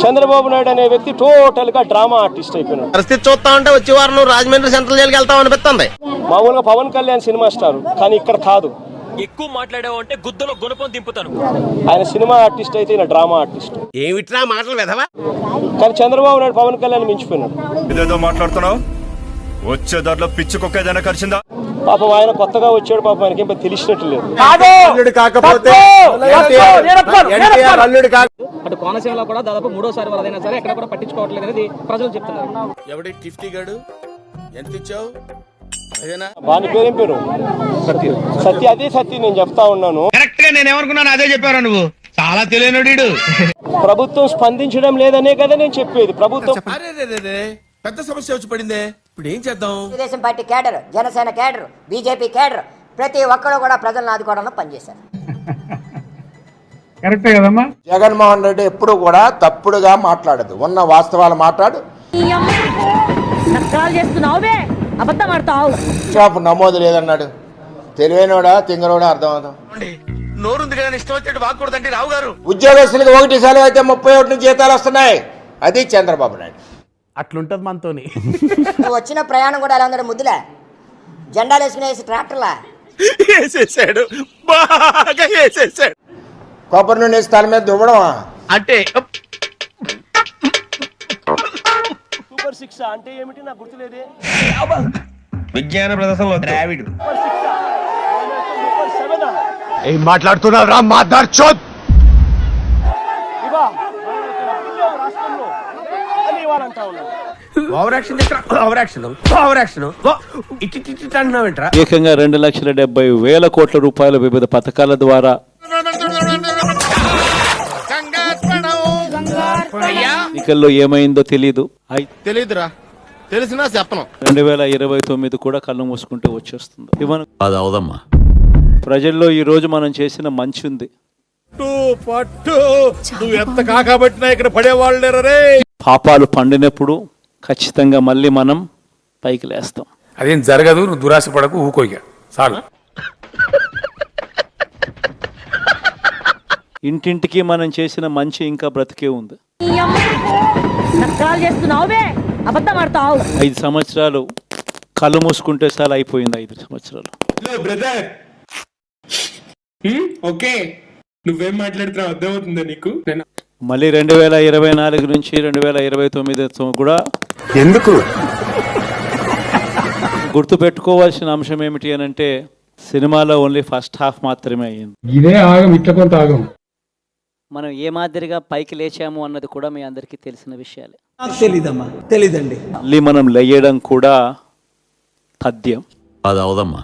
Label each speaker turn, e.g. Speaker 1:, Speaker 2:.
Speaker 1: చంద్రబాబు నాయుడు అనే వ్యక్తి టోటల్ గా డ్రామా ఆర్టిస్ట్ అయిపోయినాడు.
Speaker 2: పరిస్థితి చూస్తా ఉంటే వచ్చే వారం రాజమండ్రి సెంట్రల్ జైలుకి వెళ్తాం అనిపిస్తుంది.
Speaker 1: మామూలుగా పవన్ కళ్యాణ్ సినిమా స్టార్, కానీ ఇక్కడ కాదు.
Speaker 3: ఎక్కువ మాట్లాడావు అంటే గుద్దలో గుణపం దింపుతాను.
Speaker 1: ఆయన సినిమా ఆర్టిస్ట్ అయితే ఈయన డ్రామా ఆర్టిస్ట్.
Speaker 2: ఏమిట్రా మాటలు వెధవా?
Speaker 1: కానీ చంద్రబాబు నాయుడు పవన్ కళ్యాణ్ మించిపోయినాడు.
Speaker 4: ఇదేదో మాట్లాడుతున్నావు, వచ్చే దారిలో పిచ్చి కుక్క ఏదైనా కరిచిందా?
Speaker 1: పాపం ఆయన కొత్తగా వచ్చాడు, పాపం ఆయనకి ఏం తెలిసినట్టు లేదు.
Speaker 5: అటు కోనసీమలో కూడా దాదాపు 3వ వరదైనా సరే ఎక్కడ కూడా పట్టించుకోవట్లేదు అనేది ప్రజలు చెప్తున్నారు.
Speaker 2: ఎవడి టిఫ్టీ గాడు ఎంత ఇచ్చావు?
Speaker 1: వాని పేరేం పేరు? సత్య. అదే సత్య నేను చెప్తా ఉన్నాను.
Speaker 2: కరెక్ట్ గా నేను ఏమనుకున్నాను అదే చెప్పారా నువ్వు. చాలా తెలియనుడు.
Speaker 1: ప్రభుత్వం స్పందించడం లేదనే కదా నేను చెప్పేది. ప్రభుత్వం
Speaker 2: పెద్ద సమస్య వచ్చి పడిందే, ఇప్పుడు ఏం చేద్దాం?
Speaker 6: Telugu Desam party cadre, Janasena cadre, BJP cadre ప్రతి ఒక్కరు కూడా ప్రజలను ఆదుకోవడంలో పనిచేశారు.
Speaker 7: కరెక్టే కదమ్మా.
Speaker 8: జగన్మోహన్ రెడ్డి ఎప్పుడు కూడా తప్పుడుగా మాట్లాడదు, ఉన్న వాస్తవాలు మాట్లాడు. షాప్ నమోదు లేదన్నాడు. తెలివైనోడా తింగరోడా అర్థం అవుతాం.
Speaker 2: నోరుంది కదా ఇష్టం వచ్చేట్టు వాకూడదండి రావు గారు.
Speaker 8: ఉద్యోగస్తులకు 1 సెలవు అయితే 31 జీతాలు వస్తున్నాయి. అది చంద్రబాబు నాయుడు.
Speaker 7: అట్లుంటది మనతోని.
Speaker 6: నువ్వు వచ్చిన ప్రయాణం కూడా ఎలా ఉందంటే ముద్దులే జెండాలు వేసుకునే ట్రాక్టర్లా
Speaker 2: వేసేసాడు, బాగా వేసేసాడు.
Speaker 8: కొబ్బరి నూనె స్థలం మీద దువ్వడమా
Speaker 2: అంటే
Speaker 1: సూపర్ 6 అంటే ఏమిటి నాకు గుర్తులేదే.
Speaker 2: విజ్ఞాన ప్రదర్శనలో ద్రావిడు
Speaker 1: సూపర్ 7
Speaker 8: ఏం మాట్లాడుతున్నావు రా మాదార్ చోద్.
Speaker 1: రాష్ట్రంలో అని ఇవ్వాలంటా ఉన్నాను.
Speaker 9: ఏకంగా 2,70,000 కోట్ల రూపాయల వివిధ పథకాల ద్వారా ఎన్నికల్లో ఏమైందో తెలీదురా.
Speaker 2: తెలిసినా చెప్పను.
Speaker 9: 2029 కూడా కళ్ళు మూసుకుంటే వచ్చేస్తుంది.
Speaker 3: అది అవదమ్మా.
Speaker 9: ప్రజల్లో ఈ రోజు మనం చేసిన మంచి ఉంది.
Speaker 2: నువ్వు ఎంత కాకబట్టినా ఇక్కడ పడేవాళ్ళు రే.
Speaker 9: పాపాలు పండినప్పుడు ఖచ్చితంగా మళ్ళీ మనం పైకి లేస్తాం.
Speaker 7: అదేం జరగదు, నువ్వు దురాశ పడకు, ఊకోయ్యా చాలు.
Speaker 9: ఇంటింటికి మనం చేసిన మంచి ఇంకా బ్రతికే ఉంది. 5 సంవత్సరాలు కళ్ళు మూసుకుంటే చాలా అయిపోయింది. 5 సంవత్సరాలు.
Speaker 7: ఓకే, నువ్వేం మాట్లాడుతున్నావు అర్థమవుతుందా నీకు?
Speaker 9: మళ్ళీ 2024 నుంచి 2029 కూడా
Speaker 8: ఎందుకు
Speaker 9: గుర్తు పెట్టుకోవాల్సిన అంశం ఏమిటి అని అంటే, సినిమాలో ఓన్లీ ఫస్ట్ హాఫ్ మాత్రమే అయ్యింది.
Speaker 7: ఇదే ఆగం, ఇట్లా కొంత ఆగం.
Speaker 5: మనం ఏ మాదిరిగా పైకి లేచాము అన్నది కూడా మీ అందరికీ తెలిసిన విషయాలే.
Speaker 3: తెలీదమ్మా, తెలీదండి.
Speaker 9: మళ్ళీ మనం లేయడం కూడా తథ్యం.
Speaker 3: అది అవదమ్మా.